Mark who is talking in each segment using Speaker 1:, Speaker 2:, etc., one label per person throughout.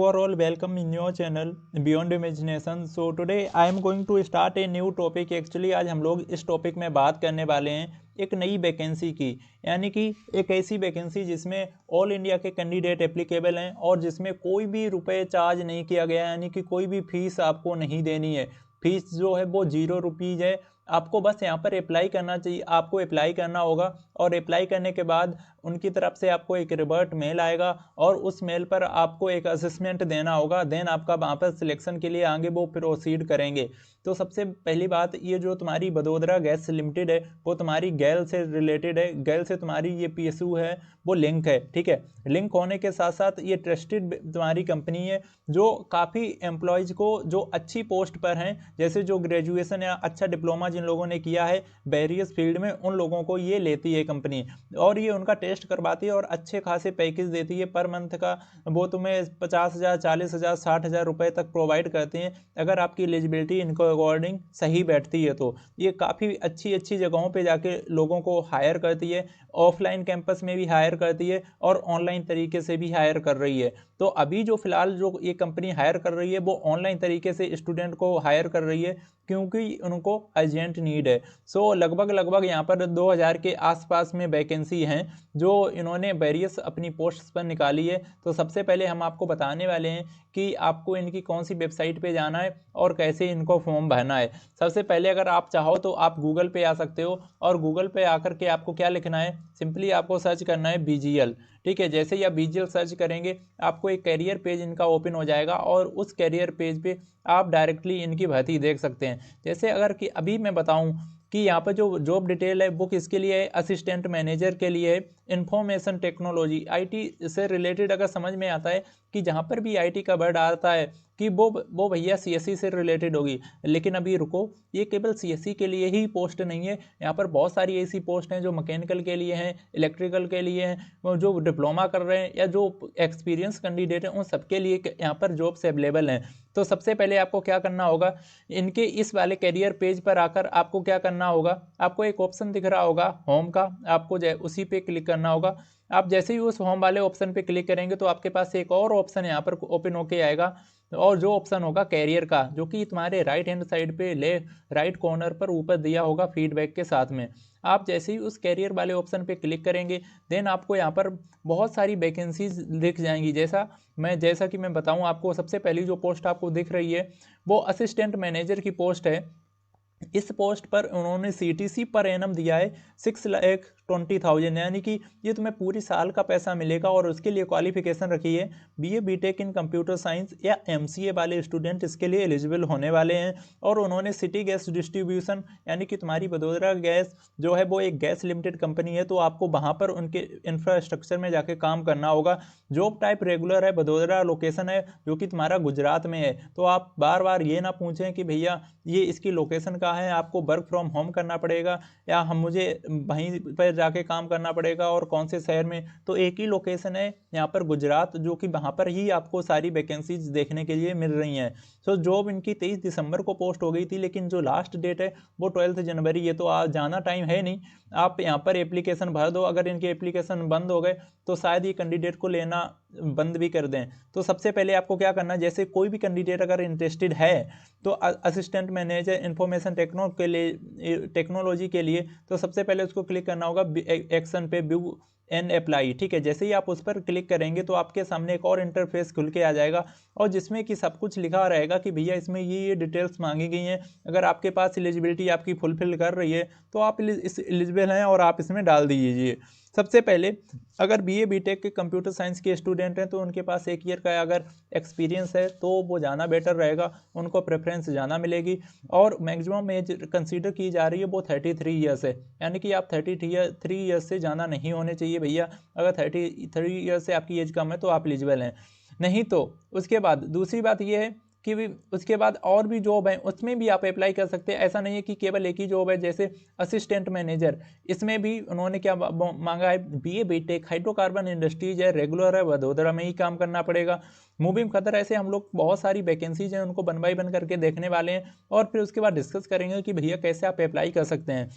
Speaker 1: are all welcome in your channel Beyond Imagination. So today I am going to start a new topic. Actually आज हम लोग इस topic में बात करने वाले हैं एक नई वैकेंसी की, यानी कि एक ऐसी वैकेंसी जिसमें ऑल इंडिया के कैंडिडेट एप्लीकेबल हैं और जिसमें कोई भी रुपए चार्ज नहीं किया गया, यानी कि कोई भी फीस आपको नहीं देनी है। फीस जो है वो 0 रुपीज़ है। आपको बस यहाँ पर अप्लाई करना चाहिए, आपको अप्लाई करना होगा और अप्लाई करने के बाद उनकी तरफ से आपको एक रिवर्ट मेल आएगा और उस मेल पर आपको एक असेसमेंट देना होगा। देन आपका वहाँ पर सिलेक्शन के लिए आगे वो प्रोसीड करेंगे। तो सबसे पहली बात, ये जो तुम्हारी बड़ोदरा गैस लिमिटेड है वो तुम्हारी गैल से रिलेटेड है। गैल से तुम्हारी ये पीएसयू है वो लिंक है, ठीक है। लिंक होने के साथ साथ ये ट्रस्टेड तुम्हारी कंपनी है जो काफ़ी एम्प्लॉयज़ को जो अच्छी पोस्ट पर हैं, जैसे जो ग्रेजुएशन या अच्छा डिप्लोमा जिन लोगों ने किया है वेरियस फील्ड में, उन लोगों को ये लेती है कंपनी और ये उनका टेस्ट करवाती है और अच्छे खासे पैकेज देती है पर मंथ का। वो तुम्हें 50,000, 40,000, 60,000 रुपये तक प्रोवाइड करते हैं अगर आपकी एलिजिबिलिटी इनको अकॉर्डिंग सही बैठती है। तो ये काफ़ी अच्छी अच्छी जगहों पे जाके लोगों को हायर करती है, ऑफलाइन कैंपस में भी हायर करती है और ऑनलाइन तरीके से भी हायर कर रही है। तो अभी जो फिलहाल जो ये कंपनी हायर कर रही है वो ऑनलाइन तरीके से स्टूडेंट को हायर कर रही है क्योंकि उनको अर्जेंट नीड है। सो लगभग यहाँ पर 2000 के आसपास में वैकेंसी हैं जो इन्होंने वेरियस अपनी पोस्ट्स पर निकाली है। तो सबसे पहले हम आपको बताने वाले हैं कि आपको इनकी कौन सी वेबसाइट पे जाना है और कैसे इनको फॉर्म भरना है। सबसे पहले अगर आप चाहो तो आप गूगल पे आ सकते हो और गूगल पे आकर के आपको क्या लिखना है, सिंपली आपको सर्च करना है BGL, ठीक है। जैसे ही आप BGL सर्च करेंगे आपको एक कैरियर पेज इनका ओपन हो जाएगा और उस कैरियर पेज पे आप डायरेक्टली इनकी भर्ती देख सकते हैं। जैसे अगर कि अभी मैं बताऊं कि यहाँ पर जो जॉब डिटेल है वो किसके लिए है, असिस्टेंट मैनेजर के लिए है। इंफॉर्मेशन टेक्नोलॉजी IT से रिलेटेड अगर समझ में आता है कि जहाँ पर भी IT का वर्ड आता है कि वो भैया CSE से रिलेटेड होगी, लेकिन अभी रुको, ये केवल CSE के लिए ही पोस्ट नहीं है। यहाँ पर बहुत सारी ऐसी पोस्ट हैं जो मैकेनिकल के लिए हैं, इलेक्ट्रिकल के लिए हैं, जो डिप्लोमा कर रहे हैं या जो एक्सपीरियंस कैंडिडेट हैं उन सबके लिए यहाँ पर जॉब्स अवेलेबल हैं। तो सबसे पहले आपको क्या करना होगा, इनके इस वाले कैरियर पेज पर आकर आपको क्या करना होगा, आपको एक ऑप्शन दिख रहा होगा होम का, आपको उसी पे क्लिक करना होगा। आप जैसे ही उस होम वाले ऑप्शन पे क्लिक करेंगे तो आपके पास एक और ऑप्शन यहाँ पर ओपन होके आएगा और जो ऑप्शन होगा कैरियर का, जो कि तुम्हारे राइट हैंड साइड पे राइट कॉर्नर पर ऊपर दिया होगा फीडबैक के साथ में। आप जैसे ही उस कैरियर वाले ऑप्शन पे क्लिक करेंगे देन आपको यहाँ पर बहुत सारी वैकेंसीज दिख जाएंगी। जैसा कि मैं बताऊँ आपको, सबसे पहली जो पोस्ट आपको दिख रही है वो असिस्टेंट मैनेजर की पोस्ट है। इस पोस्ट पर उन्होंने CTC पर एनम दिया है 6,20,000, यानी कि ये तुम्हें पूरी साल का पैसा मिलेगा और उसके लिए क्वालिफिकेशन रखी है BA BTech इन कंप्यूटर साइंस या MCA वाले स्टूडेंट इसके लिए एलिजिबल होने वाले हैं। और उन्होंने सिटी गैस डिस्ट्रीब्यूशन, यानी कि तुम्हारी बड़ोदरा गैस जो है वो एक गैस लिमिटेड कंपनी है, तो आपको वहाँ पर उनके इंफ्रास्ट्रक्चर में जाके काम करना होगा। जॉब टाइप रेगुलर है, बड़ोदरा लोकेशन है जो कि तुम्हारा गुजरात में है। तो आप बार बार ये ना पूछें कि भैया ये इसकी लोकेशन कहाँ है, आपको वर्क फ्रॉम होम करना पड़ेगा या मुझे वहीं पर जाके काम करना पड़ेगा और कौन से शहर में। तो एक ही लोकेशन है यहाँ पर गुजरात, जो कि वहाँ पर ही आपको सारी वैकेंसीज देखने के लिए मिल रही हैं। सो जॉब इनकी 23 दिसंबर को पोस्ट हो गई थी, लेकिन जो लास्ट डेट है वो 12 जनवरी है। तो आज ज़्यादा टाइम है नहीं, आप यहाँ पर एप्लीकेशन भर दो। अगर इनके एप्लीकेशन बंद हो गए तो शायद ये कैंडिडेट को लेना बंद भी कर दें। तो सबसे पहले आपको क्या करना है, जैसे कोई भी कैंडिडेट अगर इंटरेस्टेड है तो असिस्टेंट मैनेजर इंफॉर्मेशन टेक्नोलॉजी के लिए, तो सबसे पहले उसको क्लिक करना होगा एक्शन पे व्यू एंड अप्लाई, ठीक है। जैसे ही आप उस पर क्लिक करेंगे तो आपके सामने एक और इंटरफेस खुल के आ जाएगा और जिसमें कि सब कुछ लिखा रहेगा कि भैया इसमें ये डिटेल्स मांगी गई हैं। अगर आपके पास एलिजिबिलिटी आपकी फुलफिल कर रही है तो आप इस एलिजिबल हैं और आप इसमें डाल दीजिए। सबसे पहले अगर BA BTech के कंप्यूटर साइंस के स्टूडेंट हैं तो उनके पास 1 ईयर का अगर एक्सपीरियंस है तो वो ज़्यादा बेटर रहेगा, उनको प्रेफरेंस ज़्यादा मिलेगी। और मैक्सिमम एज कंसीडर की जा रही है वो 33 ईयर्स है, यानी कि आप 33 ईयर्स से ज़्यादा नहीं होने चाहिए भैया। अगर 33 ईयर्स से आपकी एज कम है तो आप एलिजिबल हैं, नहीं तो उसके बाद दूसरी बात ये है कि भी उसके बाद और भी जॉब है उसमें भी आप अप्लाई कर सकते हैं। ऐसा नहीं है कि केवल एक ही जॉब है। जैसे असिस्टेंट मैनेजर, इसमें भी उन्होंने क्या मांगा है, BA BTech हाइड्रोकार्बन इंडस्ट्रीज है, रेगुलर है, वडोदरा में ही काम करना पड़ेगा। मूविंग फर्दर ऐसे हम लोग बहुत सारी वैकेंसीज हैं उनको वन बाई वन करके देखने वाले हैं और फिर उसके बाद डिस्कस करेंगे कि भैया कैसे आप अप्लाई कर सकते हैं।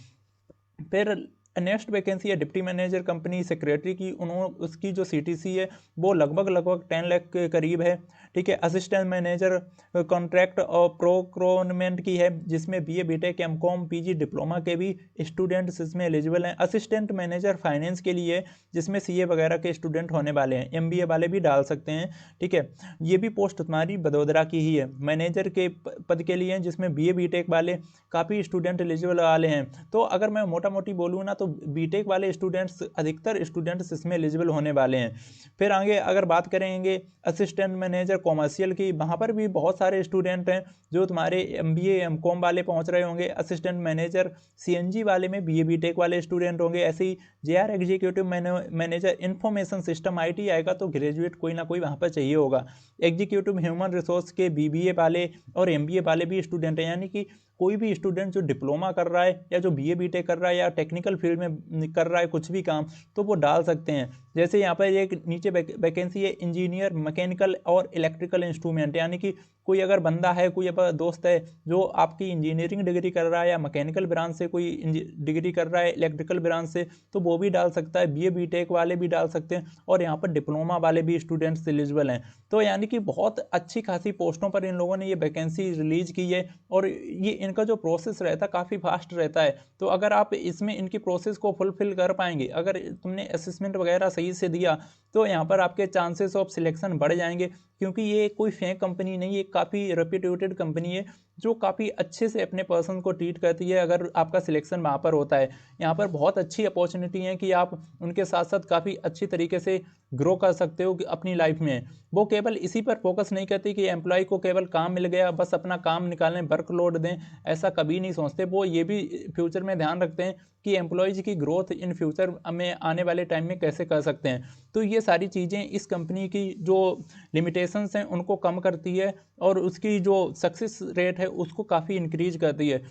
Speaker 1: फिर नेक्स्ट वैकेंसी है डिप्टी मैनेजर कंपनी सेक्रेटरी की। उसकी जो CTC है वो लगभग 10 लाख के करीब है, ठीक है। असिस्टेंट मैनेजर कॉन्ट्रैक्ट और प्रोक्रोनमेंट की है, जिसमें BA BTech MCom PG diploma के भी स्टूडेंट्स इसमें एलिजिबल हैं। असिस्टेंट मैनेजर फाइनेंस के लिए, जिसमें सीए वगैरह के स्टूडेंट होने वाले हैं, एमबीए वाले भी डाल सकते हैं, ठीक है। ये भी पोस्ट तुम्हारी बड़ोदरा की ही है, मैनेजर के पद के लिए, जिसमें बीए बीटेक वाले काफ़ी स्टूडेंट एलिजिबल वाले हैं। तो अगर मैं मोटा मोटी बोलूँ ना, तो बीटेक वाले स्टूडेंट्स, अधिकतर स्टूडेंट्स इसमें एलिजिबल होने वाले हैं। फिर आगे अगर बात करेंगे असिस्टेंट मैनेजर कॉमर्शियल की, वहाँ पर भी बहुत सारे स्टूडेंट हैं जो तुम्हारे एमबीए एमकॉम वाले पहुँच रहे होंगे। असिस्टेंट मैनेजर सीएनजी वाले में बीए बीटेक वाले स्टूडेंट होंगे। ऐसे ही JR executive manager information system IT आएगा, तो ग्रेजुएट कोई ना कोई वहाँ पर चाहिए होगा। एग्जीक्यूटिव ह्यूमन रिसोर्स के बीबीए वाले और एमबीए वाले भी स्टूडेंट हैं, यानी कि कोई भी स्टूडेंट जो डिप्लोमा कर रहा है या जो बीए बीटेक कर रहा है या टेक्निकल फील्ड में कर रहा है कुछ भी काम, तो वो डाल सकते हैं। जैसे यहाँ पर एक नीचे वैकेंसी है इंजीनियर मैकेनिकल और इलेक्ट्रिकल इंस्ट्रूमेंट, यानी कि कोई अगर बंदा है, कोई अपना दोस्त है जो आपकी इंजीनियरिंग डिग्री कर रहा है या मैकेनिकल ब्रांच से कोई डिग्री कर रहा है, इलेक्ट्रिकल ब्रांच से, तो वो भी डाल सकता है। बीए बीटेक वाले भी डाल सकते हैं और यहाँ पर डिप्लोमा वाले भी स्टूडेंट्स एलिजिबल हैं। तो यानी कि बहुत अच्छी खासी पोस्टों पर इन लोगों ने ये वैकेंसी रिलीज की है और ये इनका जो प्रोसेस रहता है काफ़ी फास्ट रहता है। तो अगर आप इसमें इनकी प्रोसेस को फुलफिल कर पाएंगे, अगर तुमने असेसमेंट वगैरह सही से दिया, तो यहाँ पर आपके चांसेस ऑफ सिलेक्शन बढ़ जाएंगे, क्योंकि ये कोई फेक कंपनी नहीं है, काफ़ी रेप्यूटेड कंपनी है जो काफ़ी अच्छे से अपने पर्सन को ट्रीट करती है अगर आपका सिलेक्शन वहाँ पर होता है। यहाँ पर बहुत अच्छी अपॉर्चुनिटी है कि आप उनके साथ साथ काफ़ी अच्छी तरीके से ग्रो कर सकते हो अपनी लाइफ में। वो केवल इसी पर फोकस नहीं करती कि एम्प्लॉय को केवल काम मिल गया बस अपना काम निकालें, वर्कलोड दें, ऐसा कभी नहीं सोचते। वो ये भी फ्यूचर में ध्यान रखते हैं कि एम्प्लॉयज़ की ग्रोथ इन फ्यूचर में आने वाले टाइम में कैसे कर सकते हैं। तो ये सारी चीज़ें इस कंपनी की जो लिमिटेशंस हैं उनको कम करती है और उसकी जो सक्सेस रेट है उसको काफ़ी इंक्रीज करती है।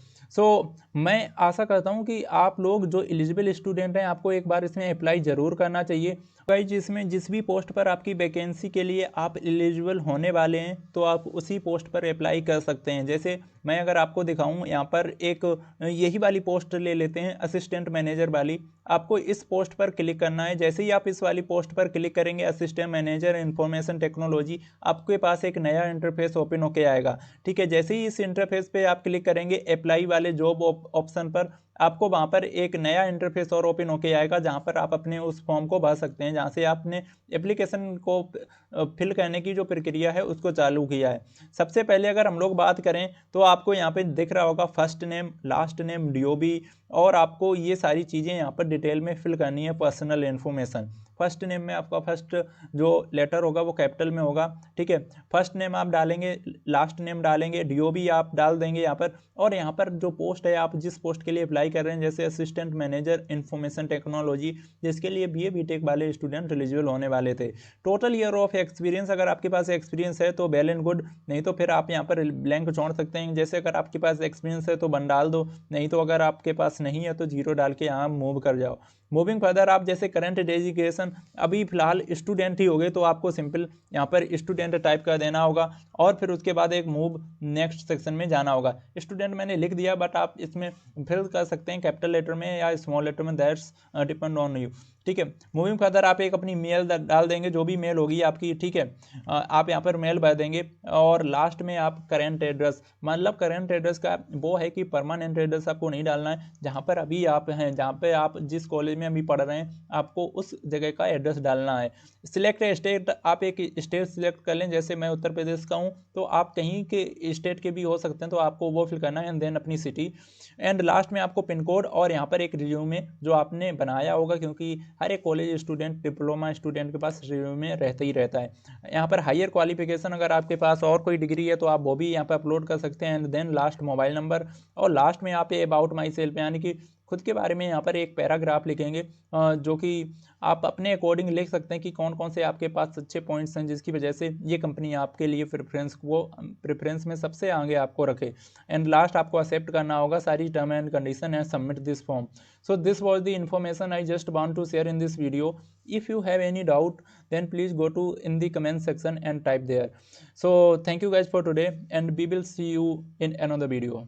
Speaker 1: मैं आशा करता हूँ कि आप लोग जो एलिजिबल स्टूडेंट हैं, आपको एक बार इसमें अप्लाई ज़रूर करना चाहिए। भाई जिसमें जिस भी पोस्ट पर आपकी वैकेंसी के लिए आप एलिजिबल होने वाले हैं, तो आप उसी पोस्ट पर अप्लाई कर सकते हैं। जैसे मैं अगर आपको दिखाऊं, यहाँ पर एक यही वाली पोस्ट ले लेते हैं, असिस्टेंट मैनेजर वाली। आपको इस पोस्ट पर क्लिक करना है। जैसे ही आप इस वाली पोस्ट पर क्लिक करेंगे, असिस्टेंट मैनेजर इंफॉर्मेशन टेक्नोलॉजी, आपके पास एक नया इंटरफेस ओपन होकर आएगा, ठीक है। जैसे ही इस इंटरफेस पे आप क्लिक करेंगे, अप्लाई वाले जॉब ऑप्शन पर, आपको वहाँ पर एक नया इंटरफेस और ओपन होके आएगा, जहाँ पर आप अपने उस फॉर्म को भर सकते हैं, जहाँ से आपने एप्लीकेशन को फिल करने की जो प्रक्रिया है उसको चालू किया है। सबसे पहले अगर हम लोग बात करें, तो आपको यहाँ पे दिख रहा होगा first name, last name, DOB, और आपको ये सारी चीज़ें यहाँ पर डिटेल में फिल करनी है, पर्सनल इन्फॉर्मेशन। फर्स्ट नेम में आपका फर्स्ट जो लेटर होगा वो कैपिटल में होगा, ठीक है। फर्स्ट नेम आप डालेंगे, लास्ट नेम डालेंगे, डीओबी आप डाल देंगे यहाँ पर, और यहाँ पर जो पोस्ट है, आप जिस पोस्ट के लिए अप्लाई कर रहे हैं, जैसे असिस्टेंट मैनेजर इंफॉर्मेशन टेक्नोलॉजी, जिसके लिए बीए बीटेक वाले स्टूडेंट एलिजिबल होने वाले थे। टोटल ईयर ऑफ एक्सपीरियंस, अगर आपके पास एक्सपीरियंस है तो वेल एंड गुड, नहीं तो फिर आप यहाँ पर ब्लैंक छोड़ सकते हैं। जैसे अगर आपके पास एक्सपीरियंस है तो 1 डाल दो, नहीं तो अगर आपके पास नहीं है तो 0 डाल के यहाँ मूव कर जाओ। मूविंग फर्दर, आप जैसे करंट एजुकेशन अभी फिलहाल स्टूडेंट ही हो गए, तो आपको सिंपल यहाँ पर स्टूडेंट टाइप कर देना होगा और फिर उसके बाद एक मूव नेक्स्ट सेक्शन में जाना होगा। स्टूडेंट मैंने लिख दिया, बट आप इसमें फिल कर सकते हैं कैपिटल लेटर में या स्मॉल लेटर में, दैट्स डिपेंड ऑन यू, ठीक है। मूविंग फर्दर, आप एक अपनी मेल डाल देंगे, जो भी मेल होगी आपकी, ठीक है। आप यहाँ पर मेल भर देंगे और लास्ट में आप करेंट एड्रेस, मतलब करेंट एड्रेस का वो है कि परमानेंट एड्रेस आपको नहीं डालना है, जहाँ पर अभी आप हैं, जहाँ पे आप जिस कॉलेज में अभी पढ़ रहे हैं, आपको उस जगह का एड्रेस डालना है। सिलेक्ट स्टेट, आप एक स्टेट सिलेक्ट कर लें, जैसे मैं उत्तर प्रदेश का हूँ, तो आप कहीं के स्टेट के भी हो सकते हैं, तो आपको वो फिल करना है, एंड देन अपनी सिटी, एंड लास्ट में आपको पिन कोड और यहाँ पर एक रिज्यूमे जो आपने बनाया होगा, क्योंकि हर एक कॉलेज स्टूडेंट, डिप्लोमा स्टूडेंट के पास रिज्यूमे रहता ही रहता है। यहाँ पर हायर क्वालिफिकेशन, अगर आपके पास और कोई डिग्री है तो आप वो भी यहाँ पर अपलोड कर सकते हैं, and then last mobile number, और लास्ट में आप अबाउट माई सेल्फ, यानी कि खुद के बारे में यहाँ पर एक पैराग्राफ लिखेंगे, जो कि आप अपने अकॉर्डिंग लिख सकते हैं कि कौन कौन से आपके पास अच्छे पॉइंट्स हैं जिसकी वजह से ये कंपनी आपके लिए प्रेफरेंस में सबसे आगे आपको रखे। एंड लास्ट आपको एक्सेप्ट करना होगा सारी term and condition and submit this form. So this was the information I just want to share in this video. If you have any doubt, then please go to in the comment section and type there. So thank you guys for today, and we will see you in another video.